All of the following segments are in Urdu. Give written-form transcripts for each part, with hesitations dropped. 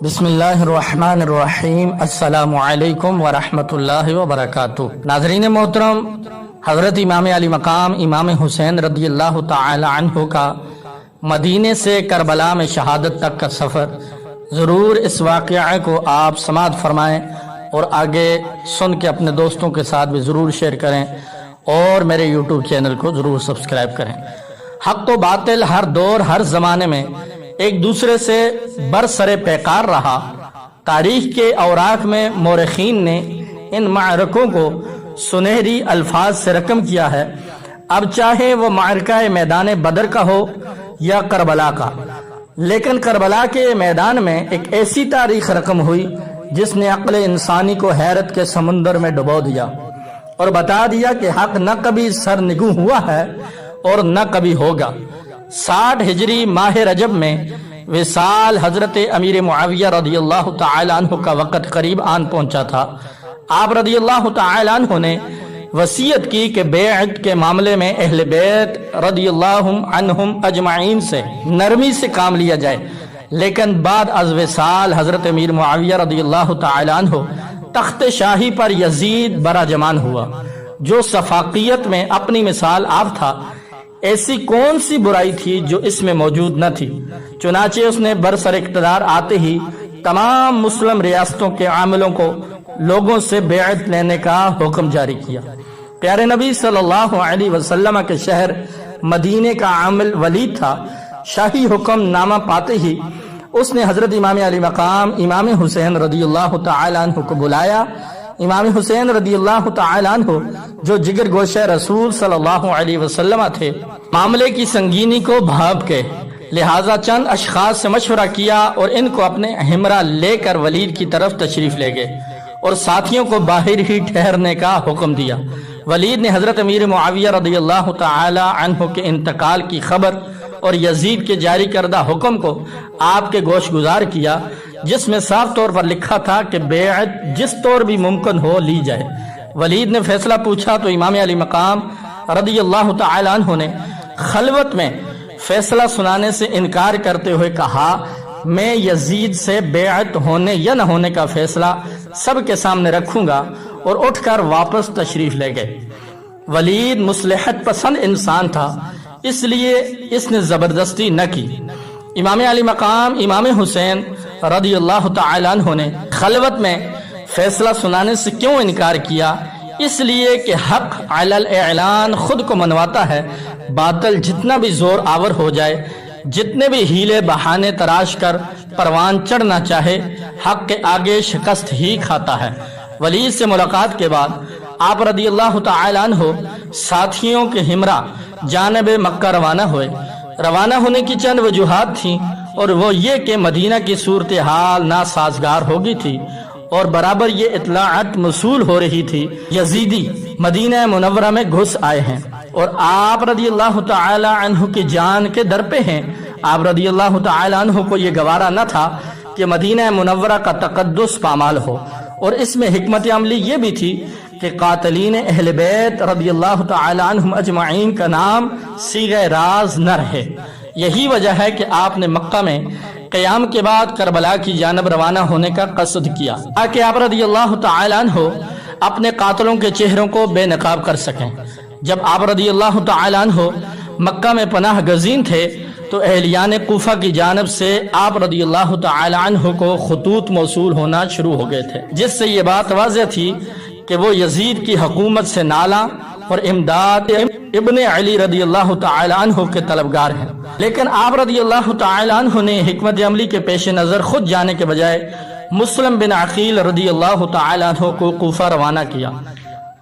بسم اللہ الرحمن الرحیم۔ السلام علیکم ورحمۃ اللہ وبرکاتہ۔ ناظرین محترم، حضرت امام علی مقام امام حسین رضی اللہ تعالی عنہ کا مدینے سے کربلا میں شہادت تک کا سفر، ضرور اس واقعے کو آپ سماعت فرمائیں اور آگے سن کے اپنے دوستوں کے ساتھ بھی ضرور شیئر کریں اور میرے یوٹیوب چینل کو ضرور سبسکرائب کریں۔ حق و باطل ہر دور ہر زمانے میں ایک دوسرے سے برسر پیکار رہا۔ تاریخ کے اوراق میں مورخین نے ان معرکوں کو سنہری الفاظ سے رقم کیا ہے، اب چاہے وہ معرکہ میدان بدر کا ہو یا کربلا کا، لیکن کربلا کے میدان میں ایک ایسی تاریخ رقم ہوئی جس نے عقل انسانی کو حیرت کے سمندر میں ڈبو دیا اور بتا دیا کہ حق نہ کبھی سرنگوں ہوا ہے اور نہ کبھی ہوگا۔ 60 ہجری ماہ رجب میں وصال حضرت امیر معاویہ رضی اللہ تعالی عنہ کا وقت قریب آن پہنچا تھا۔ آپ رضی اللہ تعالی عنہ نے وصیت کی کہ بیعت کے معاملے میں اہل بیت رضی اللہ عنہم اجمعین سے نرمی سے کام لیا جائے، لیکن بعد از وصال حضرت امیر معاویہ رضی اللہ تعالی عنہ تخت شاہی پر یزید براجمان ہوا، جو صفاقیت میں اپنی مثال آپ تھا۔ ایسی کون سی برائی تھی جو اس میں موجود نہ تھی؟ چنانچہ اس نے برسر اقتدار آتے ہی تمام مسلم ریاستوں کے عاملوں کو لوگوں سے بیعت لینے کا حکم جاری کیا۔ پیارے نبی صلی اللہ علیہ وسلم کے شہر مدینے کا عامل ولید تھا۔ شاہی حکم نامہ پاتے ہی اس نے حضرت امام علی مقام امام حسین رضی اللہ تعالی عنہ کو بلایا۔ امام حسین رضی اللہ تعالی عنہ جو جگر گوشہ رسول صلی اللہ علیہ وسلم تھے، معاملے کی سنگینی کو بھاپ کے لہٰذا چند اشخاص سے مشورہ کیا اور ان کو اپنے ہمراہ لے کر ولید کی طرف تشریف لے گئے اور ساتھیوں کو باہر ہی ٹھہرنے کا حکم دیا۔ ولید نے حضرت امیر معاویہ رضی اللہ تعالی عنہ کے انتقال کی خبر اور یزید کے جاری کردہ حکم کو آپ کے گوش گزار کیا، جس میں صاف طور پر لکھا تھا کہ بیعت جس طور بھی ممکن ہو لی جائے۔ ولید نے فیصلہ پوچھا تو امام علی مقام رضی اللہ تعالی عنہ نے خلوت میں فیصلہ سنانے سے انکار کرتے ہوئے کہا، میں یزید سے بیعت ہونے یا نہ ہونے کا فیصلہ سب کے سامنے رکھوں گا، اور اٹھ کر واپس تشریف لے گئے۔ ولید مصلحت پسند انسان تھا، اس لیے اس نے زبردستی نہ کی۔ امام علی مقام امام حسین رضی اللہ تعالی عنہ نے خلوت میں فیصلہ سنانے سے کیوں انکار کیا؟ اس لیے کہ حق علی الاعلان خود کو منواتا ہے، باطل جتنا بھی زور آور ہو جائے، جتنے بھی ہیلے بہانے تراش کر پروان چڑھنا چاہے، حق کے آگے شکست ہی کھاتا ہے۔ ولید سے ملاقات کے بعد آپ رضی اللہ تعالی عنہ ساتھیوں کے ہمراہ جانب مکہ روانہ ہوئے۔ روانہ ہونے کی چند وجوہات تھیں، اور وہ یہ کہ مدینہ کی صورتحال ناسازگار ہو گئی تھی اور برابر یہ اطلاعات موصول ہو رہی تھی یزیدی مدینہ منورہ میں گھس آئے ہیں اور آپ رضی اللہ تعالی عنہ کی جان کے در پہ ہیں۔ آپ رضی اللہ تعالی عنہ کو یہ گوارا نہ تھا کہ مدینہ منورہ کا تقدس پامال ہو، اور اس میں حکمت عملی یہ بھی تھی کہ قاتلین اہل بیت رضی اللہ تعالی عنہم اجمعین کا نام صیغہ راز نہ رہے۔ یہی وجہ ہے کہ آپ نے مکہ میں قیام کے بعد کربلا کی جانب روانہ ہونے کا قصد کیا، تاکہ آپ رضی اللہ تعالی عنہ اپنے قاتلوں کے چہروں کو بے نقاب کر سکیں۔ جب آپ رضی اللہ تعالی عنہ مکہ میں پناہ گزین تھے تو اہلیان کوفہ کی جانب سے آپ رضی اللہ تعالی عنہ کو خطوط موصول ہونا شروع ہو گئے تھے، جس سے یہ بات واضح تھی کہ وہ یزید کی حکومت سے نالاں اور امداد ابن علی رضی اللہ تعالی عنہ کے طلبگار ہیں۔ لیکن آپ رضی اللہ تعالی عنہ نے حکمت عملی کے پیش نظر خود جانے کے بجائے مسلم بن عقیل رضی اللہ تعالی عنہ کو کوفہ روانہ کیا،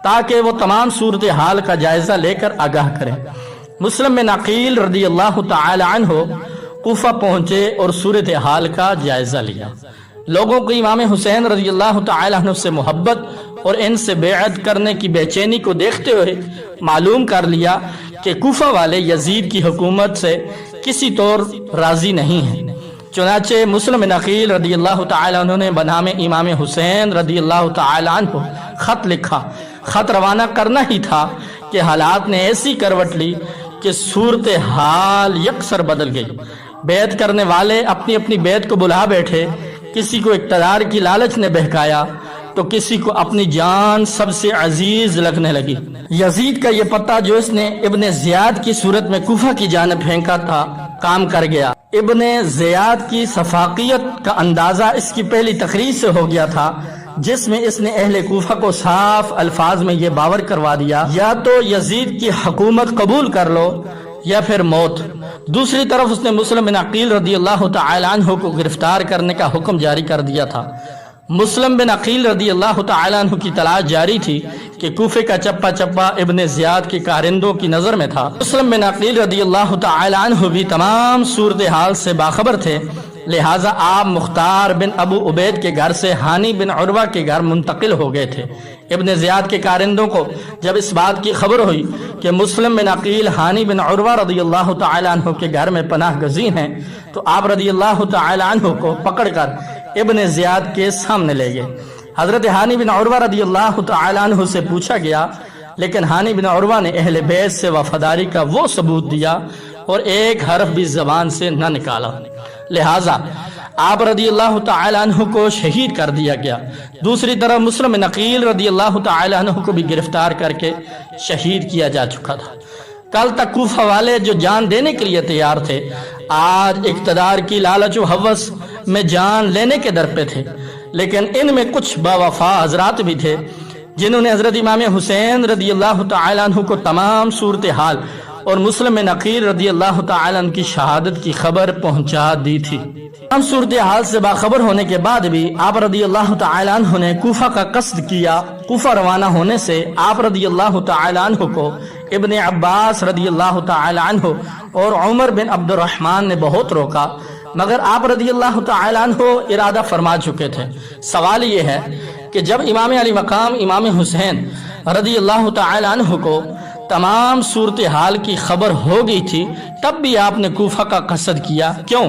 تاکہ وہ تمام صورتحال کا جائزہ لے کر آگاہ کریں۔ مسلم بن عقیل رضی اللہ تعالی عنہ کوفہ پہنچے اور صورتحال کا جائزہ لیا۔ لوگوں کو امام حسین رضی اللہ تعالی عنہ سے محبت اور ان سے بیعت کرنے کی بے چینی کو دیکھتے ہوئے معلوم کر لیا کہ کوفہ والے یزید کی حکومت سے کسی طور راضی نہیں ہیں۔ چنانچہ مسلم بن عقیل رضی اللہ تعالی عنہ نے بنام امام حسین رضی اللہ تعالی عنہ خط لکھا۔ خط روانہ کرنا ہی تھا کہ حالات نے ایسی کروٹ لی کہ صورتحال یکسر بدل گئی۔ بیعت کرنے والے اپنی اپنی بیعت کو بلا بیٹھے کسی کو اقتدار کی لالچ نے بہکایا تو کسی کو اپنی جان سب سے عزیز لگنے لگی۔ یزید کا یہ پتہ جو اس نے ابن زیاد کی صورت میں کوفہ کی جانب پھینکا تھا کام کر گیا۔ ابن زیاد کی سفاقیت کا اندازہ اس کی پہلی تقریر سے ہو گیا تھا، جس میں اس نے اہل کوفہ کو صاف الفاظ میں یہ باور کروا دیا یا تو یزید کی حکومت قبول کر لو یا پھر موت۔ دوسری طرف اس نے مسلم بن عقیل رضی اللہ تعالی عنہ کو گرفتار کرنے کا حکم جاری کر دیا تھا۔ مسلم بن عقیل رضی اللہ تعالی عنہ کی تلاش جاری تھی کہ کوفے کا چپا چپا ابن زیاد کے کارندوں کی نظر میں تھا۔ مسلم بن عقیل رضی اللہ تعالی عنہ بھی تمام صورتحال سے باخبر تھے، لہٰذا آپ مختار بن ابو عبید کے گھر سے ہانی بن عروہ کے گھر منتقل ہو گئے تھے۔ ابن زیاد کے کارندوں کو جب اس بات کی خبر ہوئی کہ مسلم بن عقیل ہانی بن عروہ رضی اللہ تعالی عنہ کے گھر میں پناہ گزین ہیں تو آپ رضی اللہ تعالی عنہ کو پکڑ کر ابن زیاد کے سامنے لے گئے۔ حضرت ہانی بن عروہ رضی اللہ تعالی عنہ سے پوچھا گیا، لیکن ہانی بن عروہ نے اہل بیت سے وفاداری کا وہ ثبوت دیا اور ایک حرف بھی زبان سے نہ نکالا، لہٰذا آپ رضی اللہ تعالی عنہ کو شہید کر دیا گیا۔ دوسری طرف مسلم بن عقیل رضی اللہ تعالی عنہ کو بھی گرفتار کر کے شہید کیا جا چکا تھا۔ کل تک کوفہ والے جو جان دینے کے لیے تیار تھے، آج اقتدار کی لالچ و ہوس میں جان لینے کے در پہ تھے۔ لیکن ان میں کچھ باوفا حضرات بھی تھے جنہوں نے حضرت امام حسین رضی اللہ تعالی عنہ کو تمام صورتحال اور مسلم بن عقیل رضی اللہ تعالی عنہ کی شہادت کی خبر پہنچا دی تھی۔ ہم صورتحال سے باخبر ہونے کے بعد بھی آپ رضی اللہ تعالی عنہ نے کوفہ کا قصد کیا۔ کوفہ روانہ ہونے سے آپ رضی اللہ تعالی عنہ کو ابن عباس رضی اللہ تعالی عنہ اور عمر بن عبد الرحمن نے بہت روکا، مگر آپ رضی اللہ تعالی عنہ ارادہ فرما چکے تھے۔ سوال یہ ہے کہ جب امام علی مقام امام حسین رضی اللہ تعالی عنہ کو تمام صورتحال کی خبر ہو گئی تھی، تب بھی آپ نے کوفہ کا قصد کیا کیوں؟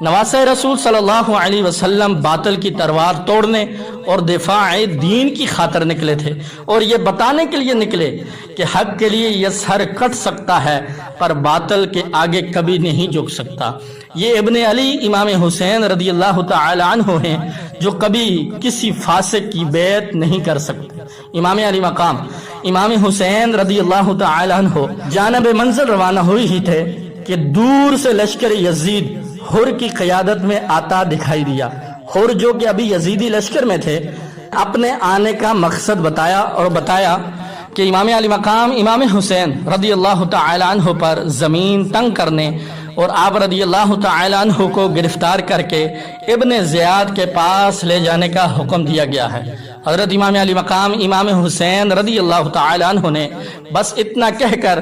نواسہ رسول صلی اللہ علیہ وسلم باطل کی تلوار توڑنے اور دفاع دین کی خاطر نکلے تھے، اور یہ بتانے کے لیے نکلے کہ حق کے لیے یہ سر کٹ سکتا ہے پر باطل کے آگے کبھی نہیں جھک سکتا۔ یہ ابن علی امام حسین رضی اللہ تعالی عنہ ہیں جو کبھی کسی فاسق کی بیعت نہیں کر سکتے۔ امام علی مقام امام حسین رضی اللہ تعالی عنہ جانب منزل روانہ ہوئی ہی تھے کہ دور سے لشکر یزید حر کی قیادت میں آتا دکھائی دیا۔ حر جو کہ ابھی یزیدی لشکر میں تھے، اپنے آنے کا مقصد بتایا کہ امام علی مقام امام حسین رضی اللہ تعالی عنہ پر زمین تنگ کرنے اور آپ رضی اللہ تعالی عنہ کو گرفتار کر کے ابن زیاد کے پاس لے جانے کا حکم دیا گیا ہے۔ حضرت امام علی مقام امام حسین رضی اللہ تعالی عنہ نے بس اتنا کہہ کر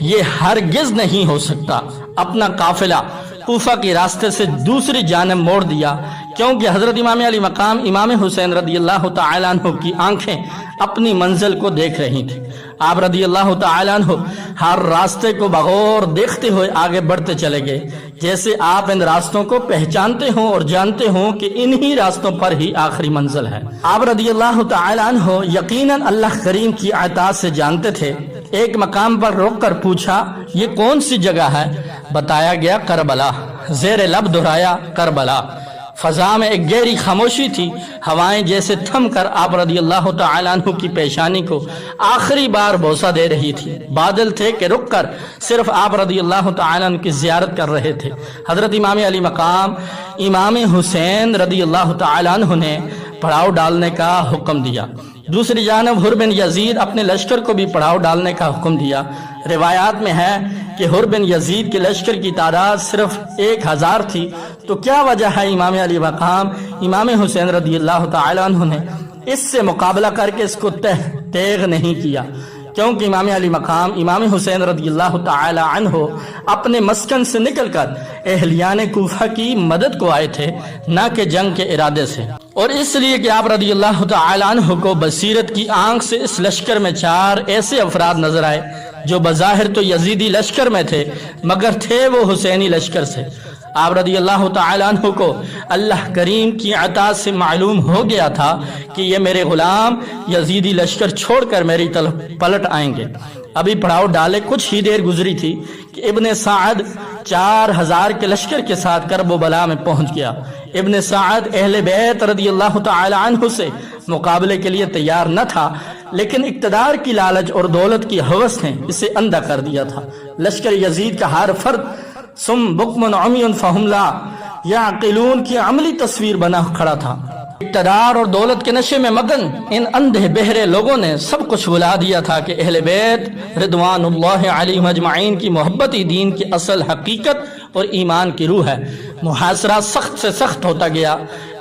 یہ ہرگز نہیں ہو سکتا اپنا قافلہ کوفہ کے راستے سے دوسری جانب موڑ دیا، کیونکہ حضرت امام علی مقام امام حسین رضی اللہ تعالی عنہ کی آنکھیں اپنی منزل کو دیکھ رہی تھی۔ آپ رضی اللہ تعالی عنہ ہر راستے کو بغور دیکھتے ہوئے آگے بڑھتے چلے گئے، جیسے آپ ان راستوں کو پہچانتے ہوں اور جانتے ہوں کہ انہی راستوں پر ہی آخری منزل ہے۔ آپ رضی اللہ تعالی عنہ یقیناً اللہ کریم کی عطا سے جانتے تھے۔ ایک مقام پر روک کر پوچھا، یہ کون سی جگہ ہے؟ بتایا گیا کربلا۔ زیر لب دہرایا کربلا۔ فضا میں ایک گہری خاموشی تھی، ہوائیں جیسے تھم کر آپ رضی اللہ تعالی عنہ کی پیشانی کو آخری بار بوسہ دے رہی تھی۔ بادل تھے کہ رک کر صرف آپ رضی اللہ تعالی عنہ کی زیارت کر رہے تھے۔ حضرت امام علی مقام امام حسین رضی اللہ تعالی عنہ نے پڑاؤ ڈالنے کا حکم دیا۔ دوسری جانب حر بن یزید اپنے لشکر کو بھی پڑاؤ ڈالنے کا حکم دیا۔ روایات میں ہے کہ حر بن یزید کے لشکر کی تعداد صرف 1000 تھی، تو کیا وجہ ہے امام علی مقام امام حسین رضی اللہ تعالی عنہ نے اس سے مقابلہ کر کے اس کو تیغ نہیں کیا؟ کیونکہ امام علی مقام امام حسین رضی اللہ تعالی عنہ اپنے مسکن سے نکل کر اہلیان کوفہ کی مدد کو آئے تھے، نہ کہ جنگ کے ارادے سے، اور اس لیے کہ آپ رضی اللہ تعالی عنہ کو بصیرت کی آنکھ سے اس لشکر میں 4 ایسے افراد نظر آئے جو بظاہر تو یزیدی لشکر میں تھے مگر تھے وہ حسینی لشکر سے۔ آپ رضی اللہ تعالی عنہ کو اللہ کریم کی عطا سے معلوم ہو گیا تھا کہ یہ میرے غلام یزیدی لشکر چھوڑ کر میری طرف پلٹ آئیں گے، ابھی پڑاؤ ڈالے کچھ ہی دیر گزری تھی کہ ابن سعد 4000 کے لشکر کے ساتھ کرب و بلا میں پہنچ گیا۔ ابن سعد اہل بیت رضی اللہ تعالی عنہ سے مقابلے کے لیے تیار نہ تھا، لیکن اقتدار کی لالچ اور دولت کی ہوس نے اسے اندھا کر دیا تھا۔ لشکر یزید کا ہر فرد سم بکم عمی فہم لا یعقلون کی عملی تصویر بنا کھڑا تھا۔ اقتدار اور دولت کے نشے میں مگن ان اندھے بہرے لوگوں نے سب کچھ بھلا دیا تھا کہ اہل بیت رضوان اللہ علیہم اجمعین کی محبت ہی دین کی اصل حقیقت اور ایمان کی روح ہے۔ محاصرہ سخت سے سخت ہوتا گیا۔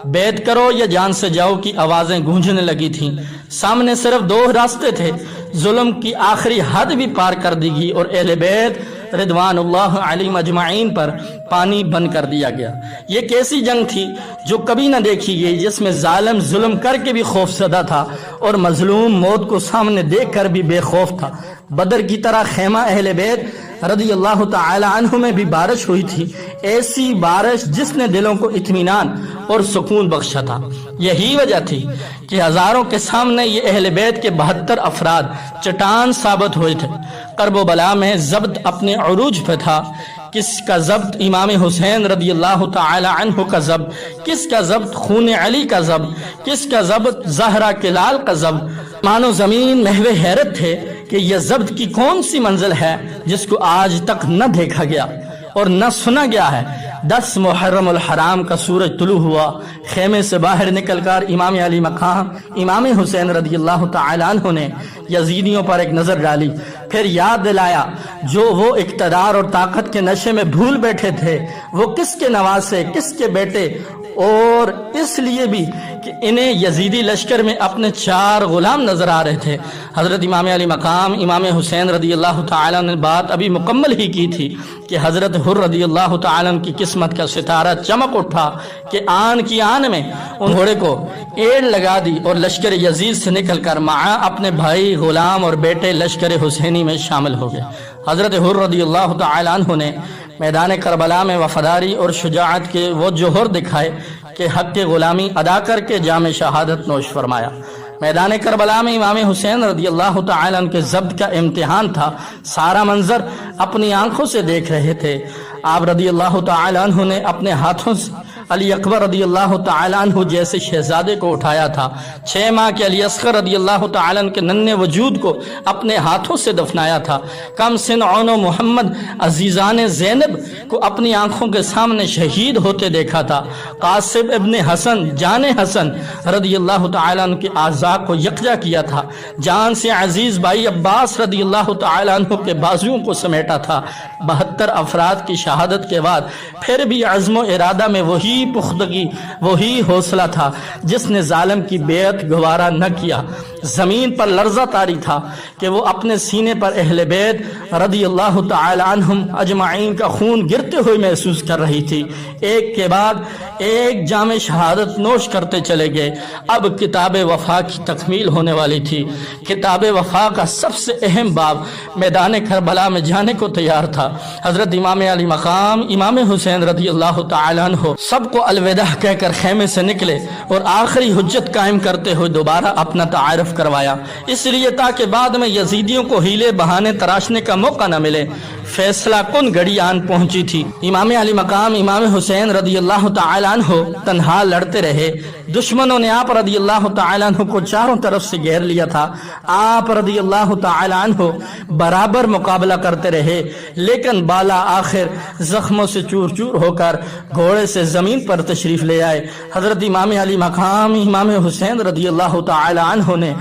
بیعت کرو یا جان سے جاؤ کی آوازیں گونجنے لگی تھیں۔ سامنے صرف 2 راستے تھے، ظلم کی آخری حد بھی پار کر دی گئی اور اہل بیت رضوان اللہ علیہم اجمعین پر پانی بند کر دیا گیا۔ یہ ایک ایسی جنگ تھی جو کبھی نہ دیکھی گئی، جس میں ظالم ظلم کر کے بھی خوف زدہ تھا اور مظلوم موت کو سامنے دیکھ کر بھی بے خوف تھا۔ بدر کی طرح خیمہ اہل بیت رضی اللہ تعالی عنہ میں بھی بارش ہوئی تھی، ایسی بارش جس نے دلوں کو اطمینان اور سکون بخشا تھا۔ یہی وجہ تھی کہ ہزاروں کے سامنے یہ اہل بیت کے 72 افراد چٹان ثابت ہوئے تھے۔ کرب و بلا میں ضبط اپنے عروج پہ تھا۔ کس کا ضبط امام حسین رضی اللہ تعالی عنہ کا ضبط، کس کا ضبط خون علی کا ضبط، کس کا ضبط زہرا کے لال کا ضبط۔ مانو زمین محو حیرت تھے کہ یہ ضبط کی کون سی منزل ہے جس کو آج تک نہ دیکھا گیا اور نہ سنا گیا ہے۔ 10 محرم الحرام کا سورج طلوع ہوا، خیمے سے باہر نکل کر امام علی مقام امام حسین رضی اللہ تعالی عنہ نے یزیدیوں پر ایک نظر ڈالی، پھر یاد دلایا جو وہ اقتدار اور طاقت کے نشے میں بھول بیٹھے تھے، وہ کس کے نواسے، کس کے بیٹے، اور اس لیے بھی کہ انہیں یزیدی لشکر میں اپنے 4 غلام نظر آ رہے تھے۔ حضرت امام علی مقام امام حسین رضی اللہ تعالیٰ نے بات ابھی مکمل ہی کی تھی کہ حضرت حر رضی اللہ تعالیٰ کی قسمت کا ستارہ چمک اٹھا کہ آن کی آن میں ان گھوڑے کو ایڑ لگا دی اور لشکر یزید سے نکل کر معا اپنے بھائی غلام اور بیٹے لشکر حسینی میں شامل ہو گئے۔ حضرت حر رضی اللہ تعالیٰ عنہ نے میدان کربلا میں وفاداری اور شجاعت کے وہ جوہر دکھائے کہ حق کے غلامی ادا کر کے جام شہادت نوش فرمایا۔ میدان کربلا میں امام حسین رضی اللہ تعالیٰ عنہ کے ضبط کا امتحان تھا۔ سارا منظر اپنی آنکھوں سے دیکھ رہے تھے۔ آپ رضی اللہ تعالیٰ عنہ نے اپنے ہاتھوں سے علی اکبر رضی اللہ تعالیٰ عنہ جیسے شہزادے کو اٹھایا تھا۔ 6 ماہ کے علی اصغر رضی اللہ تعالیٰ عنہ کے ننھے وجود کو اپنے ہاتھوں سے دفنایا تھا۔ کم سن عون محمد عزیزان زینب کو اپنی آنکھوں کے سامنے شہید ہوتے دیکھا تھا۔ قاسم ابن حسن جان حسن رضی اللہ تعالیٰ عنہ کے اعضاء کو یکجا کیا تھا۔ جان سے عزیز بھائی عباس رضی اللہ تعالیٰ عنہ کے بازوؤں کو سمیٹا تھا۔ 72 افراد کی شہادت کے بعد پھر بھی عزم و ارادہ میں وہی پختگی، وہی حوصلہ تھا جس نے ظالم کی بیعت گوارا نہ کیا۔ زمین پر لرزہ طاری تھا کہ وہ اپنے سینے پر اہل بیت رضی اللہ تعالی عنہم اجمعین کا خون گرتے ہوئے محسوس کر رہی تھی۔ ایک کے بعد ایک جام شہادت نوش کرتے چلے گئے۔ اب کتاب وفا کی تکمیل ہونے والی تھی۔ کتاب وفا کا سب سے اہم باب میدان کربلا میں جانے کو تیار تھا۔ حضرت امام علی مقام امام حسین رضی اللہ تعالی عنہ سب کو الوداع کہہ کر خیمے سے نکلے اور آخری حجت قائم کرتے ہوئے دوبارہ اپنا تعارف کروایا، اس لیے تاکہ بعد میں یزیدیوں کو ہیلے بہانے تراشنے کا موقع نہ ملے۔ فیصلہ کن گھڑی آن پہنچی تھی۔ امام علی مقام امام حسین رضی اللہ تعالی عنہ تنہا لڑتے رہے۔ دشمنوں نے آپ رضی اللہ تعالی عنہ کو چاروں طرف سے گھیر لیا تھا۔ آپ رضی اللہ تعالی عنہ برابر مقابلہ کرتے رہے، لیکن بالا آخر زخموں سے چور چور ہو کر گھوڑے سے زمین پر تشریف لے آئے۔ حضرت امام علی مقام امام حسین رضی اللہ تعالی عنہ نے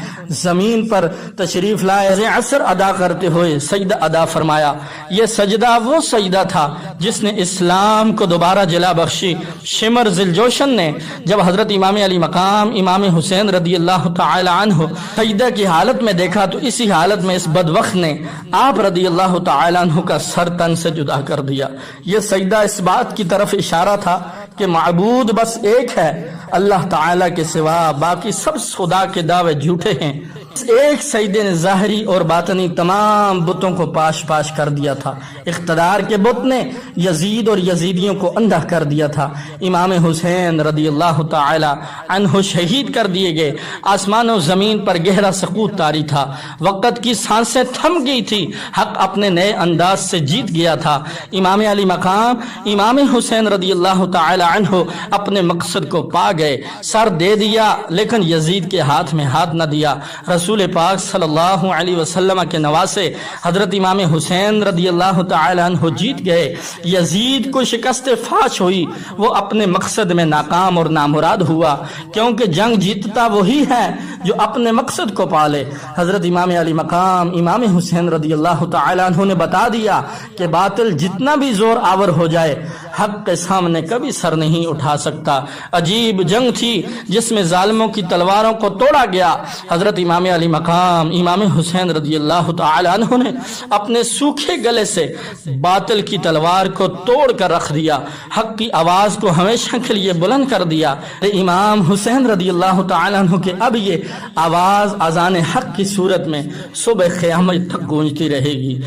زمین پر تشریف لائے عصر ادا کرتے ہوئے سجدہ ادا فرمایا۔ یہ سجدہ وہ سجدہ تھا جس نے اسلام کو دوبارہ جلا بخشی۔ شمر ذوالجوشن نے جب حضرت امام علی مقام امام حسین رضی اللہ تعالی عنہ سجدہ کی حالت میں دیکھا تو اسی حالت میں اس بدبخت نے آپ رضی اللہ تعالی عنہ کا سر تن سے جدا کر دیا۔ یہ سجدہ اس بات کی طرف اشارہ تھا کہ معبود بس ایک ہے، اللہ تعالی کے سوا باقی سب خدا کے دعوے جھوٹے ہیں۔ ایک سجدے نے ظاہری اور باطنی تمام بتوں کو پاش پاش کر دیا تھا۔ اقتدار کے بت نے یزید اور یزیدیوں کو اندھا کر دیا تھا۔ امام حسین رضی اللہ تعالی عنہ شہید کر دیے گئے۔ آسمان و زمین پر گہرا سکوت طاری تھا، وقت کی سانسیں تھم گئی تھی، حق اپنے نئے انداز سے جیت گیا تھا۔ امام علی مقام امام حسین رضی اللہ تعالی عنہ اپنے مقصد کو پا گئے، سر دے دیا لیکن یزید کے ہاتھ میں ہاتھ نہ دیا۔ رسول پاک صلی اللہ علیہ وسلم کے نواسے حضرت امام حسین رضی اللہ تعالی عنہ جیت گئے۔ یزید کو شکست فاش ہوئی، وہ اپنے مقصد میں ناکام اور نامراد ہوا، کیونکہ جنگ جیتتا وہی ہے جو اپنے مقصد کو پالے۔ حضرت امام علی مقام امام حسین رضی اللہ تعالی عنہ نے بتا دیا کہ باطل جتنا بھی زور آور ہو جائے، حق کے سامنے کبھی سر نہیں اٹھا سکتا۔ عجیب جنگ تھی جس میں ظالموں کی تلواروں کو توڑا گیا۔ حضرت امام علی مقام امام حسین رضی اللہ تعالی عنہ نے اپنے سوکھے گلے سے باطل کی تلوار کو توڑ کر رکھ دیا، حق کی آواز کو ہمیشہ کے لیے بلند کر دیا۔ امام حسین رضی اللہ تعالی عنہ کے اب یہ آواز اذان حق کی صورت میں صبح قیامت تک گونجتی رہے گی۔